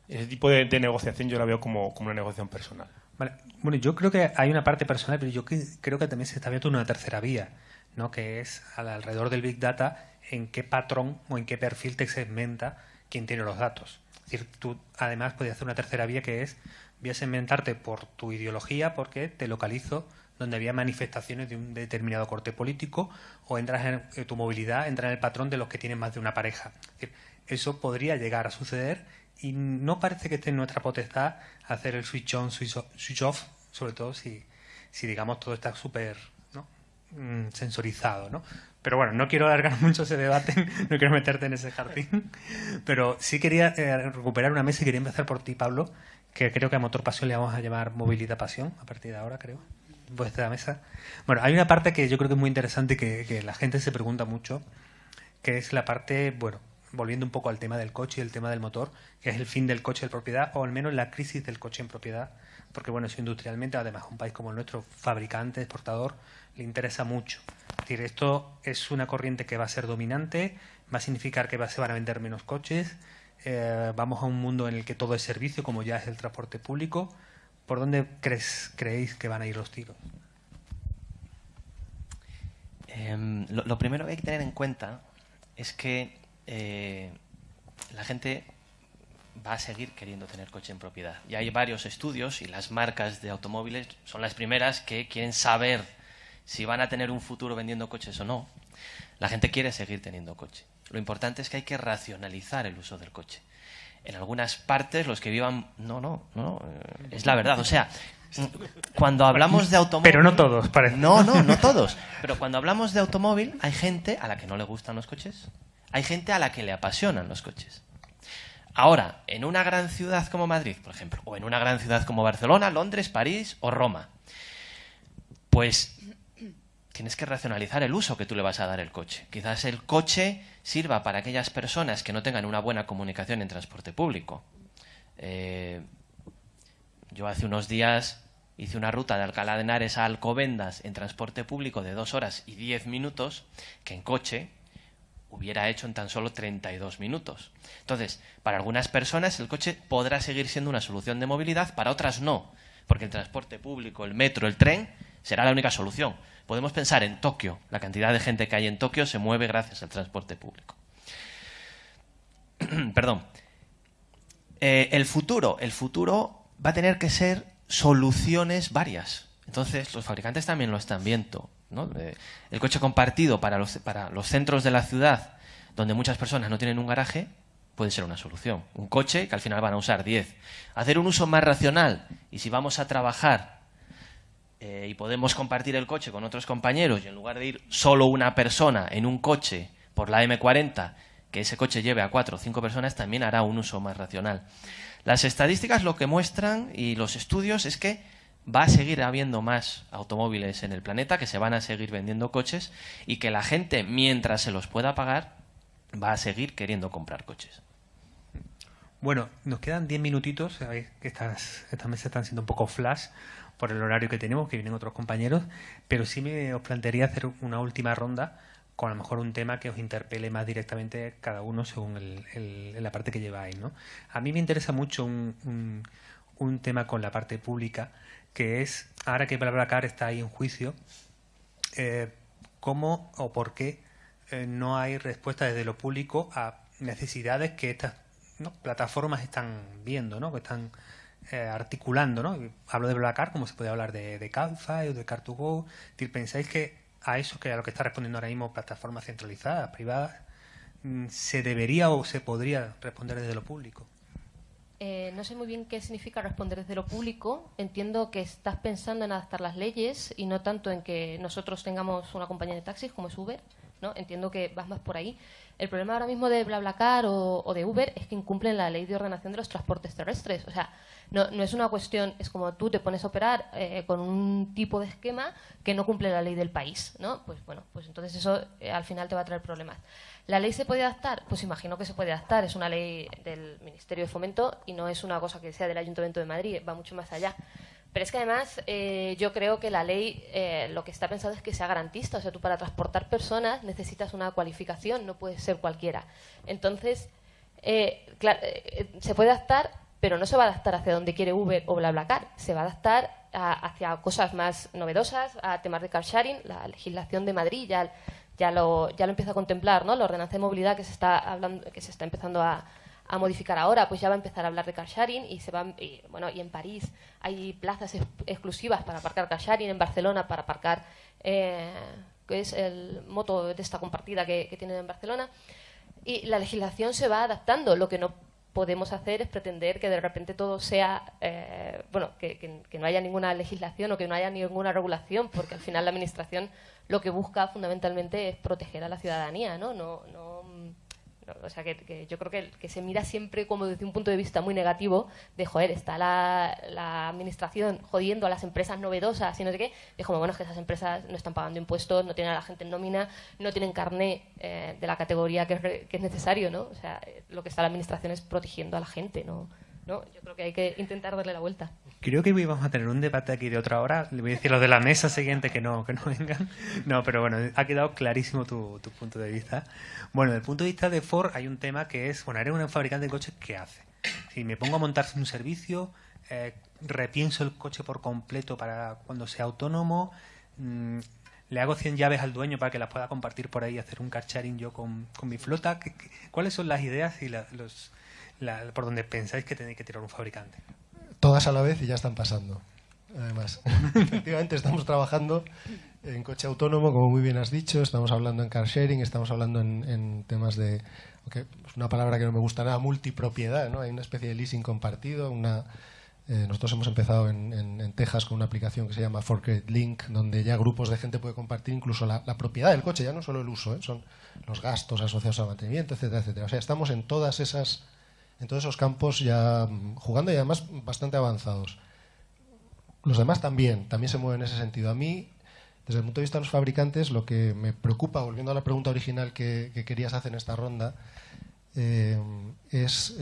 Ese tipo de negociación yo la veo como una negociación personal. Vale. Bueno, yo creo que hay una parte personal, pero yo creo que también se está viendo una tercera vía, ¿no? Que es alrededor del Big Data, en qué patrón o en qué perfil te segmenta quien tiene los datos. Es decir, tú además puedes hacer una tercera vía que es, voy a segmentarte por tu ideología porque te localizo donde había manifestaciones de un determinado corte político, o entras en tu movilidad, entra en el patrón de los que tienen más de una pareja. Es decir, eso podría llegar a suceder y no parece que esté en nuestra potestad hacer el switch on, switch off, sobre todo si digamos todo está súper, ¿no? Sensorizado, ¿no? Pero bueno, no quiero alargar mucho ese debate, no quiero meterte en ese jardín, pero sí quería recuperar una mesa y quería empezar por ti, Pablo, que creo que a Motor Pasión le vamos a llamar Movilidad Pasión a partir de ahora, creo. Vuestra mesa. Bueno, hay una parte que yo creo que es muy interesante que la gente se pregunta mucho, que es la parte, bueno, volviendo un poco al tema del coche y el tema del motor, que es el fin del coche de propiedad, o al menos la crisis del coche en propiedad, porque bueno, eso industrialmente, además un país como el nuestro, fabricante, exportador, le interesa mucho. Es decir, esto es una corriente que va a ser dominante, va a significar que se van a vender menos coches, vamos a un mundo en el que todo es servicio, como ya es el transporte público. ¿Por dónde creéis que van a ir los tiros? Lo primero que hay que tener en cuenta es que la gente va a seguir queriendo tener coche en propiedad. Y hay varios estudios y las marcas de automóviles son las primeras que quieren saber si van a tener un futuro vendiendo coches o no. La gente quiere seguir teniendo coche. Lo importante es que hay que racionalizar el uso del coche. En algunas partes los que vivan... No, es la verdad. O sea, cuando hablamos de automóvil... Pero no todos, parece. No todos. Pero cuando hablamos de automóvil hay gente a la que no le gustan los coches. Hay gente a la que le apasionan los coches. Ahora, en una gran ciudad como Madrid, por ejemplo, o en una gran ciudad como Barcelona, Londres, París o Roma, pues tienes que racionalizar el uso que tú le vas a dar al coche. Quizás el coche sirva para aquellas personas que no tengan una buena comunicación en transporte público. Yo hace unos días hice una ruta de Alcalá de Henares a Alcobendas en transporte público de 2 horas y 10 minutos, que en coche hubiera hecho en tan solo 32 minutos. Entonces, para algunas personas el coche podrá seguir siendo una solución de movilidad, para otras no, porque el transporte público, el metro, el tren, será la única solución. Podemos pensar en Tokio. La cantidad de gente que hay en Tokio se mueve gracias al transporte público. Perdón. El futuro va a tener que ser soluciones varias. Entonces, los fabricantes también lo están viendo, ¿no? El coche compartido para los centros de la ciudad, donde muchas personas no tienen un garaje, puede ser una solución. Un coche que al final van a usar 10. Hacer un uso más racional, y si vamos a trabajar y podemos compartir el coche con otros compañeros y en lugar de ir solo una persona en un coche por la M40, que ese coche lleve a 4 o 5 personas, también hará un uso más racional. Las estadísticas lo que muestran y los estudios es que va a seguir habiendo más automóviles en el planeta, que se van a seguir vendiendo coches y que la gente, mientras se los pueda pagar, va a seguir queriendo comprar coches. Bueno, nos quedan 10 minutitos. Sabéis que estas mesas están siendo un poco flash por el horario que tenemos, que vienen otros compañeros, pero sí os plantearía hacer una última ronda con a lo mejor un tema que os interpele más directamente cada uno según la parte que lleváis, ¿no? A mí me interesa mucho un tema con la parte pública, que es, ahora que BlaBlaCar está ahí en juicio, ¿cómo o por qué no hay respuesta desde lo público a necesidades que estas plataformas están viendo, ¿no? Que están articulando, ¿no? Hablo de BlaBlaCar como se puede hablar de Cabify o de Car2Go. ¿Pensáis que a eso, que a lo que está respondiendo ahora mismo plataformas centralizadas, privadas, se debería o se podría responder desde lo público? No sé muy bien qué significa responder desde lo público. Entiendo que estás pensando en adaptar las leyes y no tanto en que nosotros tengamos una compañía de taxis como es Uber, ¿no? Entiendo que vas más por ahí. El problema ahora mismo de BlaBlaCar o de Uber es que incumplen la ley de ordenación de los transportes terrestres. O sea, no es una cuestión, es como tú te pones a operar con un tipo de esquema que no cumple la ley del país, ¿no? Pues bueno, pues entonces eso al final te va a traer problemas. ¿La ley se puede adaptar? Pues imagino que se puede adaptar. Es una ley del Ministerio de Fomento y no es una cosa que sea del Ayuntamiento de Madrid, va mucho más allá. Pero es que además yo creo que la ley lo que está pensado es que sea garantista. O sea, tú para transportar personas necesitas una cualificación, no puede ser cualquiera. Entonces, claro, se puede adaptar, pero no se va a adaptar hacia donde quiere Uber o BlaBlaCar. Se va a adaptar hacia cosas más novedosas, a temas de car sharing. La legislación de Madrid ya lo empieza a contemplar, ¿no? La ordenanza de movilidad que se está empezando a modificar ahora, pues ya va a empezar a hablar de car sharing y en París hay plazas exclusivas para aparcar car sharing, en Barcelona para aparcar que es el moto de esta compartida que tienen en Barcelona, y la legislación se va adaptando. Lo que no podemos hacer es pretender que de repente todo sea que no haya ninguna legislación o que no haya ninguna regulación, porque al final la administración lo que busca fundamentalmente es proteger a la ciudadanía, ¿no? O sea, que yo creo que se mira siempre como desde un punto de vista muy negativo de, joder, está la administración jodiendo a las empresas novedosas y no sé qué. Y como, bueno, es que esas empresas no están pagando impuestos, no tienen a la gente en nómina, no tienen carné de la categoría que es necesario, ¿no? O sea, lo que está la administración es protegiendo a la gente, ¿no? Yo creo que hay que intentar darle la vuelta. Creo que vamos a tener un debate aquí de otra hora. Le voy a decir a los de la mesa siguiente que no vengan. No, pero bueno, ha quedado clarísimo tu punto de vista. Bueno, desde el punto de vista de Ford hay un tema que es, bueno, eres un fabricante de coches, ¿qué hace? Si me pongo a montarse un servicio, repienso el coche por completo para cuando sea autónomo, le hago 100 llaves al dueño para que las pueda compartir por ahí y hacer un car sharing yo con mi flota. ¿Cuáles son las ideas y por donde pensáis que tenéis que tirar un fabricante? Todas a la vez y ya están pasando. Además, efectivamente estamos trabajando en coche autónomo, como muy bien has dicho, estamos hablando en car sharing, estamos hablando en temas de, okay, es una palabra que no me gusta nada, multipropiedad, ¿no? Hay una especie de leasing compartido, nosotros hemos empezado en Texas con una aplicación que se llama Ford Credit Link, donde ya grupos de gente puede compartir incluso la propiedad del coche, ya no solo el uso, son los gastos asociados al mantenimiento, etcétera, etcétera. O sea, estamos en todos esos campos ya jugando y además bastante avanzados. Los demás también se mueven en ese sentido. A mí, desde el punto de vista de los fabricantes, lo que me preocupa, volviendo a la pregunta original que querías hacer en esta ronda, es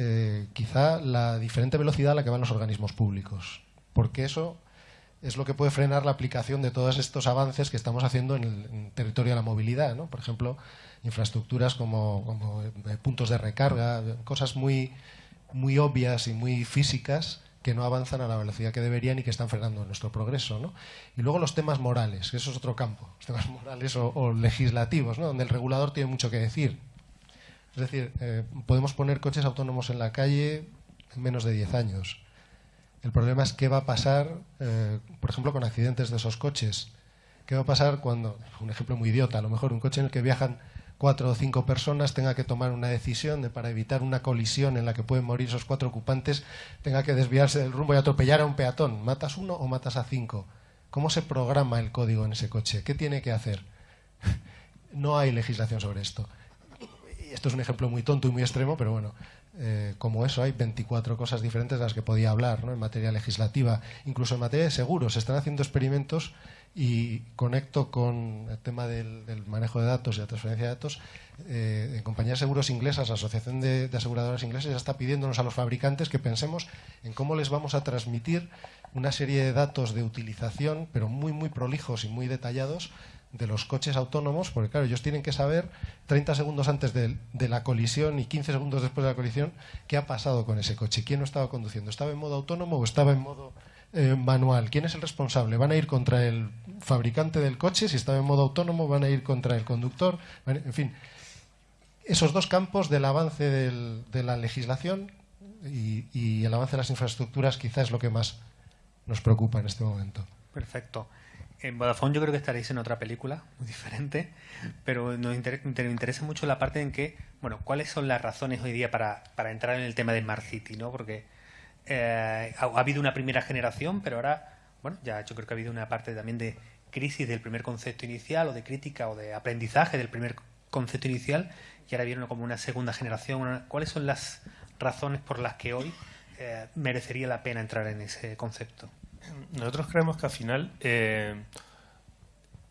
quizá la diferente velocidad a la que van los organismos públicos, porque eso es lo que puede frenar la aplicación de todos estos avances que estamos haciendo en el territorio de la movilidad, ¿no? Por ejemplo, infraestructuras como puntos de recarga, cosas muy obvias y muy físicas que no avanzan a la velocidad que deberían y que están frenando nuestro progreso, ¿no? Y luego los temas morales, que eso es otro campo, los temas morales o legislativos, ¿no? Donde el regulador tiene mucho que decir. Es decir, podemos poner coches autónomos en la calle en menos de 10 años. El problema es qué va a pasar, por ejemplo, con accidentes de esos coches. ¿Qué va a pasar cuando, un ejemplo muy idiota, a lo mejor un coche en el que viajan 4 o 5 personas tenga que tomar una decisión para evitar una colisión en la que pueden morir esos 4 ocupantes, tenga que desviarse del rumbo y atropellar a un peatón? ¿Matas uno o matas a 5? ¿Cómo se programa el código en ese coche? ¿Qué tiene que hacer? No hay legislación sobre esto. Esto es un ejemplo muy tonto y muy extremo, pero bueno, como eso hay 24 cosas diferentes de las que podía hablar, ¿no? En materia legislativa, incluso en materia de seguros. Se están haciendo experimentos y conecto con el tema del manejo de datos y la transferencia de datos. En compañías de seguros inglesas, la Asociación de Aseguradoras Inglesas ya está pidiéndonos a los fabricantes que pensemos en cómo les vamos a transmitir una serie de datos de utilización, pero muy, muy prolijos y muy detallados, de los coches autónomos, porque claro, ellos tienen que saber 30 segundos antes de la colisión y 15 segundos después de la colisión qué ha pasado con ese coche, quién no estaba conduciendo, estaba en modo autónomo o estaba en modo manual, quién es el responsable, van a ir contra el fabricante del coche, si estaba en modo autónomo van a ir contra el conductor, en fin, esos dos campos del avance de la legislación y el avance de las infraestructuras quizás es lo que más nos preocupa en este momento. Perfecto. En Vodafone yo creo que estaréis en otra película muy diferente, pero nos interesa mucho la parte en que, bueno, ¿cuáles son las razones hoy día para entrar en el tema de Smart City, ¿no? Porque ha habido una primera generación, pero ahora, bueno, ya yo creo que ha habido una parte también de crisis del primer concepto inicial o de crítica o de aprendizaje del primer concepto inicial y ahora viene como una segunda generación. ¿Cuáles son las razones por las que hoy merecería la pena entrar en ese concepto? Nosotros creemos que al final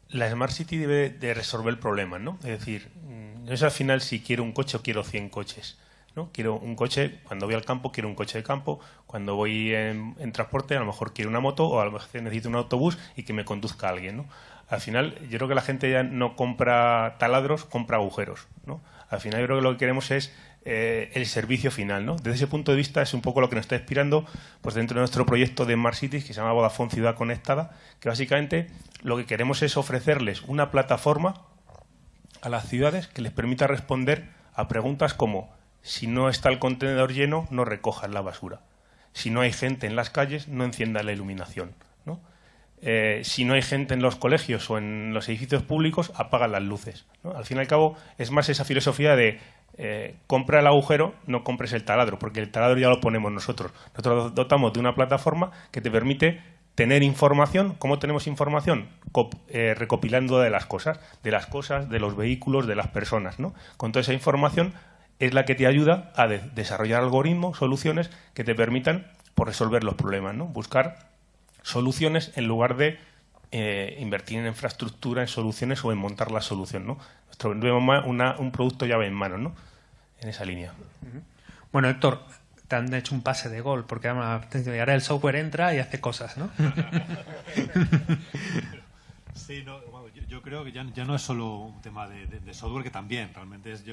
la Smart City debe de resolver problemas, ¿no? Es decir, no es al final si quiero un coche o quiero 100 coches, ¿no? Quiero un coche, cuando voy al campo quiero un coche de campo, cuando voy en transporte a lo mejor quiero una moto o a lo mejor necesito un autobús y que me conduzca alguien, ¿no? Al final yo creo que la gente ya no compra taladros, compra agujeros, ¿no? Al final yo creo que lo que queremos es el servicio final, ¿no? Desde ese punto de vista es un poco lo que nos está inspirando pues dentro de nuestro proyecto de Smart Cities que se llama Vodafone Ciudad Conectada, que básicamente lo que queremos es ofrecerles una plataforma a las ciudades que les permita responder a preguntas como si no está el contenedor lleno, no recojan la basura. Si no hay gente en las calles, no enciendan la iluminación, ¿no? Si no hay gente en los colegios o en los edificios públicos, apagan las luces, ¿no? Al fin y al cabo es más esa filosofía de compra el agujero, no compres el taladro, porque el taladro ya lo ponemos nosotros. Nosotros dotamos de una plataforma que te permite tener información. ¿Cómo tenemos información? Recopilando de las cosas, de los vehículos, de las personas, ¿no? Con toda esa información es la que te ayuda a desarrollar algoritmos, soluciones que te permitan pues, resolver los problemas, ¿no? Buscar soluciones en lugar de invertir en infraestructura, en soluciones o en montar la solución, ¿no? Nosotros vemos un producto llave en mano, ¿no? En esa línea. Bueno, Héctor, te han hecho un pase de gol, porque ahora el software entra y hace cosas, ¿no? Sí, no, bueno, yo creo que ya no es solo un tema de software, que también realmente es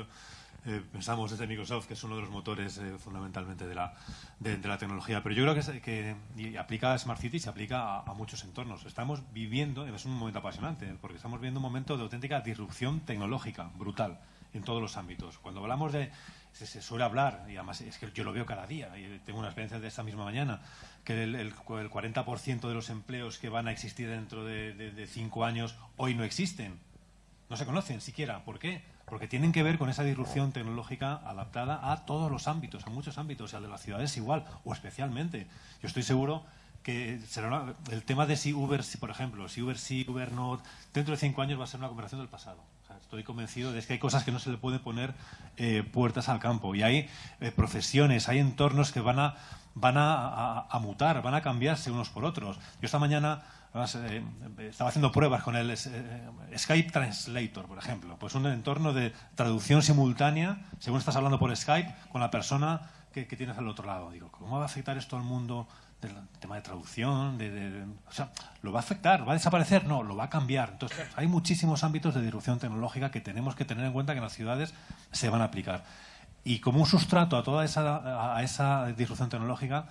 pensamos desde Microsoft, que es uno de los motores fundamentalmente de la tecnología, pero yo creo que y aplica a Smart City, se aplica a muchos entornos. Estamos viviendo, es un momento apasionante, porque estamos viviendo un momento de auténtica disrupción tecnológica, brutal, en todos los ámbitos. Cuando hablamos se suele hablar, y además es que yo lo veo cada día, y tengo una experiencia de esta misma mañana, que el 40% de los empleos que van a existir dentro de 5 años hoy no existen, no se conocen siquiera. ¿Por qué? Porque tienen que ver con esa disrupción tecnológica adaptada a todos los ámbitos, a muchos ámbitos, y al de las ciudades igual, o especialmente. Yo estoy seguro que será el tema de si Uber, por ejemplo, si Uber sí, Uber no, dentro de 5 años va a ser una conversación del pasado. O sea, estoy convencido de que hay cosas que no se le pueden poner puertas al campo, y hay profesiones, hay entornos que van a mutar, van a cambiarse unos por otros. Yo esta mañana estaba haciendo pruebas con el Skype Translator, por ejemplo, pues un entorno de traducción simultánea, según estás hablando por Skype, con la persona que tienes al otro lado. Digo, ¿cómo va a afectar esto al mundo del tema de traducción? O sea, ¿lo va a afectar? ¿Va a desaparecer? No, lo va a cambiar. Entonces, hay muchísimos ámbitos de disrupción tecnológica que tenemos que tener en cuenta que en las ciudades se van a aplicar. Y como un sustrato a toda esa disrupción tecnológica,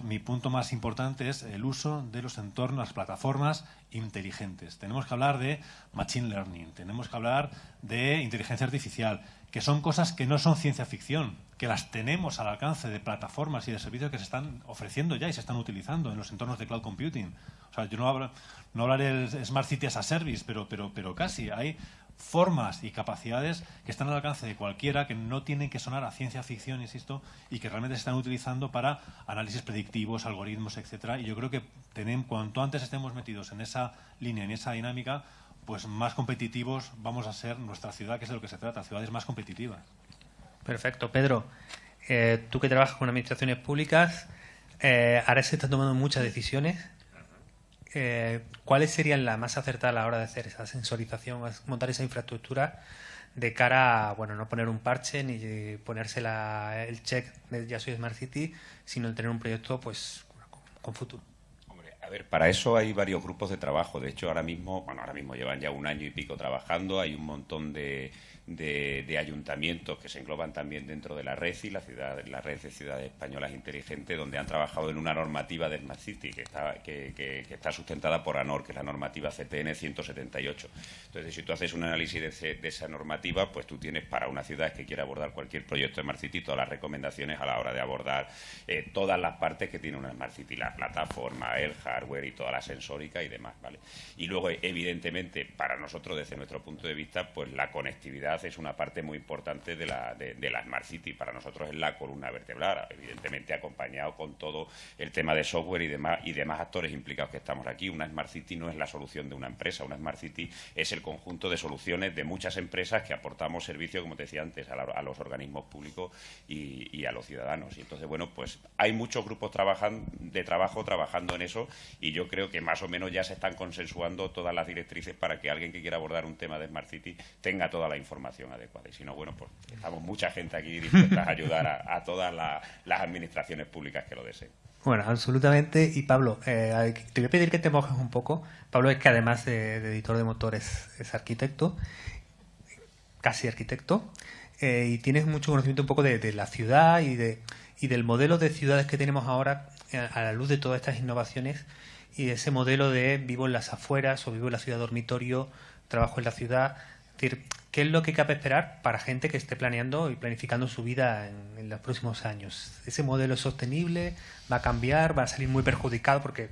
mi punto más importante es el uso de los entornos, las plataformas inteligentes. Tenemos que hablar de machine learning, tenemos que hablar de inteligencia artificial, que son cosas que no son ciencia ficción, que las tenemos al alcance de plataformas y de servicios que se están ofreciendo ya y se están utilizando en los entornos de cloud computing. O sea, yo no hablaré de Smart City as a Service, pero casi. Hay formas y capacidades que están al alcance de cualquiera, que no tienen que sonar a ciencia ficción, insisto, y que realmente se están utilizando para análisis predictivos, algoritmos, etcétera. Y yo creo que cuanto antes estemos metidos en esa línea, en esa dinámica, pues más competitivos vamos a ser nuestra ciudad, que es de lo que se trata, ciudades más competitivas. Perfecto. Pedro, tú que trabajas con administraciones públicas, ahora se están tomando muchas decisiones. ¿Cuáles serían las más acertadas a la hora de hacer esa sensorización, montar esa infraestructura de cara a, bueno, no poner un parche ni ponerse el check de ya soy Smart City, sino tener un proyecto pues con futuro? Hombre, a ver, para eso hay varios grupos de trabajo. De hecho, ahora mismo llevan ya 1 año y pico trabajando. Hay un montón de ayuntamientos que se engloban también dentro de la red y la red de ciudades españolas inteligentes, donde han trabajado en una normativa de Smart City que está sustentada por ANOR, que es la normativa CPN 178. Entonces, si tú haces un análisis de esa normativa, pues tú tienes para una ciudad que quiera abordar cualquier proyecto de Smart City todas las recomendaciones a la hora de abordar todas las partes que tiene una Smart City, la plataforma, el hardware y toda la sensórica y demás, ¿vale? Y luego, evidentemente, para nosotros, desde nuestro punto de vista, pues la conectividad es una parte muy importante de la Smart City. Para nosotros es la columna vertebral, evidentemente acompañado con todo el tema de software y demás actores implicados que estamos aquí. Una Smart City no es la solución de una empresa, una Smart City es el conjunto de soluciones de muchas empresas que aportamos servicio, como te decía antes, a los organismos públicos y a los ciudadanos. Y entonces, bueno, pues hay muchos grupos de trabajo trabajando en eso, y yo creo que más o menos ya se están consensuando todas las directrices para que alguien que quiera abordar un tema de Smart City tenga toda la información adecuada. Y si no, bueno, pues estamos mucha gente aquí dispuestas a ayudar a todas las administraciones públicas que lo deseen. Bueno, absolutamente. Y Pablo, te voy a pedir que te mojes un poco. Pablo es que además de editor de motores es arquitecto, casi arquitecto, y tienes mucho conocimiento un poco de la ciudad y del modelo de ciudades que tenemos ahora a la luz de todas estas innovaciones, y ese modelo de vivo en las afueras o vivo en la ciudad dormitorio, trabajo en la ciudad. Es decir, ¿qué es lo que cabe esperar para gente que esté planeando y planificando su vida en los próximos años? ¿Ese modelo es sostenible? ¿Va a cambiar? ¿Va a salir muy perjudicado? Porque,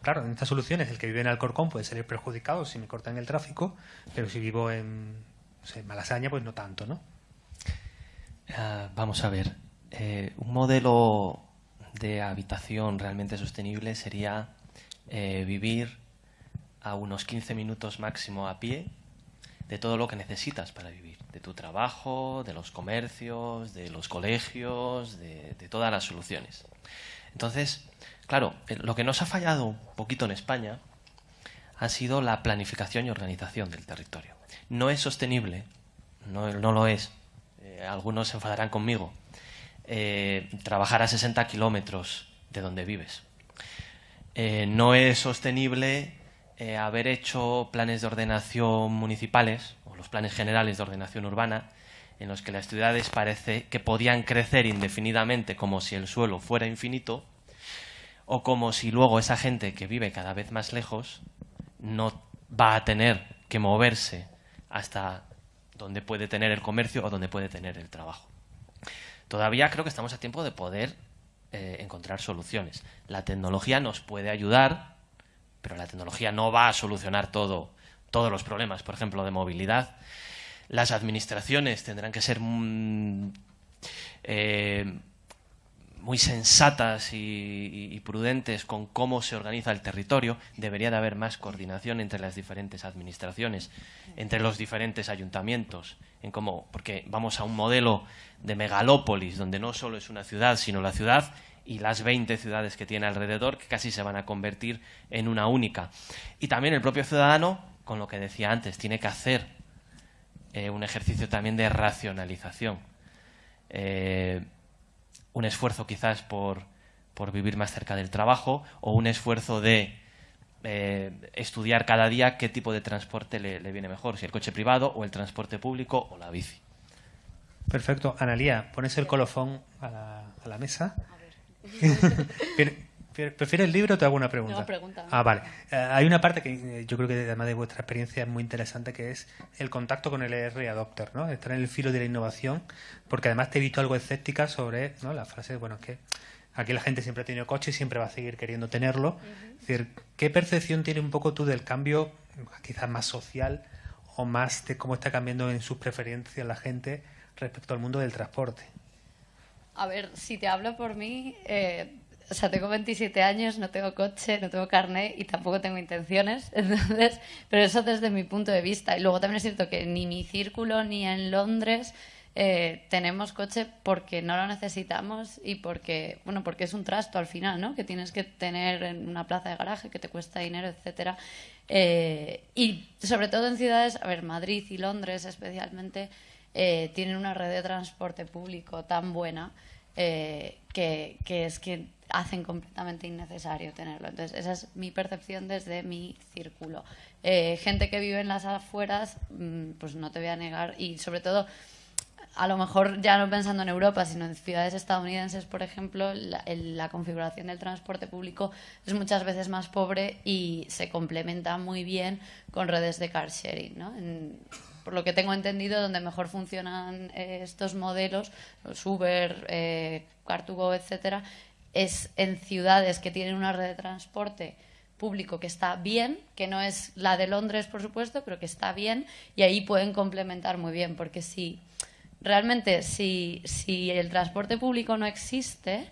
claro, en estas soluciones el que vive en Alcorcón puede salir perjudicado si me cortan el tráfico, pero si vivo en, no sé, Malasaña, pues no tanto, ¿no? Vamos a ver. Un modelo de habitación realmente sostenible sería vivir a unos 15 minutos máximo a pie de todo lo que necesitas para vivir, de tu trabajo, de los comercios, de los colegios, de todas las soluciones. Entonces, claro, lo que nos ha fallado un poquito en España ha sido la planificación y organización del territorio. No es sostenible, no lo es, algunos se enfadarán conmigo, trabajar a 60 kilómetros de donde vives. No es sostenible haber hecho planes de ordenación municipales o los planes generales de ordenación urbana en los que las ciudades parece que podían crecer indefinidamente como si el suelo fuera infinito, o como si luego esa gente que vive cada vez más lejos no va a tener que moverse hasta donde puede tener el comercio o donde puede tener el trabajo. Todavía creo que estamos a tiempo de poder encontrar soluciones. La tecnología nos puede ayudar, pero la tecnología no va a solucionar todos los problemas, por ejemplo, de movilidad. Las administraciones tendrán que ser muy sensatas y prudentes con cómo se organiza el territorio. Debería de haber más coordinación entre las diferentes administraciones, entre los diferentes ayuntamientos, porque vamos a un modelo de megalópolis donde no solo es una ciudad, sino la ciudad y las 20 ciudades que tiene alrededor, que casi se van a convertir en una única. Y también el propio ciudadano, con lo que decía antes, tiene que hacer un ejercicio también de racionalización. Un esfuerzo quizás por vivir más cerca del trabajo, o un esfuerzo de estudiar cada día qué tipo de transporte le viene mejor, si el coche privado o el transporte público o la bici. Perfecto. Analía, pones el colofón a la mesa. ¿Prefieres el libro o te hago una pregunta? No, pregunta. Vale. Hay una parte que yo creo que además de vuestra experiencia es muy interesante, que es el contacto con el early adopter, ¿no? Estar en el filo de la innovación, porque además te he visto algo escéptica sobre, ¿no?, la frase, bueno, es que aquí la gente siempre ha tenido coche y siempre va a seguir queriendo tenerlo. Es decir, ¿qué percepción tiene un poco tú del cambio quizás más social o más de cómo está cambiando en sus preferencias la gente respecto al mundo del transporte? A ver, si te hablo por mí, o sea, tengo 27 años, no tengo coche, no tengo carnet y tampoco tengo intenciones, entonces, pero eso desde mi punto de vista. Y luego también es cierto que ni mi círculo ni en Londres tenemos coche porque no lo necesitamos y porque, bueno, porque es un trasto al final, ¿no? Que tienes que tener en una plaza de garaje que te cuesta dinero, etcétera. Y sobre todo en ciudades, a ver, Madrid y Londres especialmente, tienen una red de transporte público tan buena que es que hacen completamente innecesario tenerlo. Entonces, esa es mi percepción desde mi círculo. Gente que vive en las afueras, pues no te voy a negar, y sobre todo, a lo mejor ya no pensando en Europa, sino en ciudades estadounidenses, por ejemplo, la configuración del transporte público es muchas veces más pobre y se complementa muy bien con redes de car sharing, ¿no? Por lo que tengo entendido, donde mejor funcionan estos modelos, los Uber, Car2Go, etcétera, es en ciudades que tienen una red de transporte público que está bien, que no es la de Londres, por supuesto, pero que está bien, y ahí pueden complementar muy bien, porque si el transporte público no existe,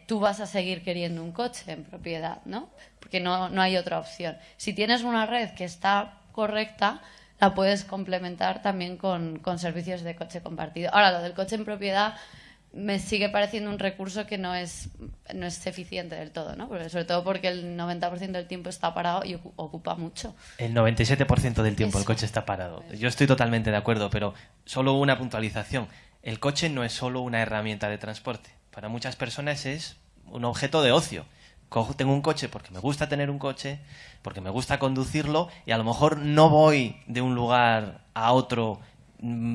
tú vas a seguir queriendo un coche en propiedad, ¿no? Porque no hay otra opción. Si tienes una red que está correcta, la puedes complementar también con servicios de coche compartido. Ahora, lo del coche en propiedad me sigue pareciendo un recurso que no es eficiente del todo, ¿no? Sobre todo porque el 90% del tiempo está parado y ocupa mucho. El 97% del tiempo el coche está parado. Yo estoy totalmente de acuerdo, pero solo una puntualización. El coche no es solo una herramienta de transporte. Para muchas personas es un objeto de ocio. Tengo un coche porque me gusta tener un coche, porque me gusta conducirlo, y a lo mejor no voy de un lugar a otro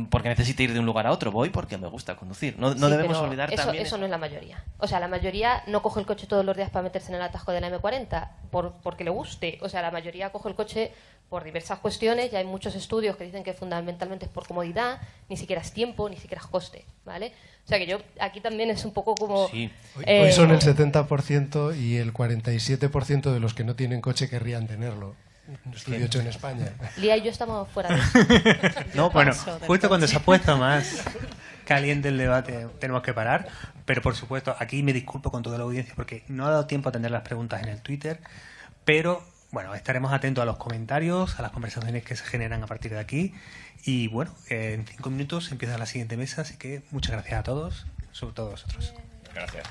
porque necesito ir de un lugar a otro, voy porque me gusta conducir. No Sí, debemos pero olvidar también... Eso no es la mayoría. O sea, la mayoría no coge el coche todos los días para meterse en el atasco de la M40 porque le guste. O sea, la mayoría coge el coche por diversas cuestiones. Ya hay muchos estudios que dicen que fundamentalmente es por comodidad, ni siquiera es tiempo, ni siquiera es coste, ¿vale? O sea, que yo aquí también es un poco como... Sí. Hoy son el 70% y el 47% de los que no tienen coche querrían tenerlo. Un estudio hecho en España. Lía y yo estamos fuera de eso. No, bueno, justo cuando se ha puesto más caliente el debate tenemos que parar, pero por supuesto aquí me disculpo con toda la audiencia porque no ha dado tiempo a atender las preguntas en el Twitter, pero bueno, estaremos atentos a los comentarios, a las conversaciones que se generan a partir de aquí y bueno, en 5 minutos empieza la siguiente mesa, así que muchas gracias a todos, sobre todo a vosotros. Gracias.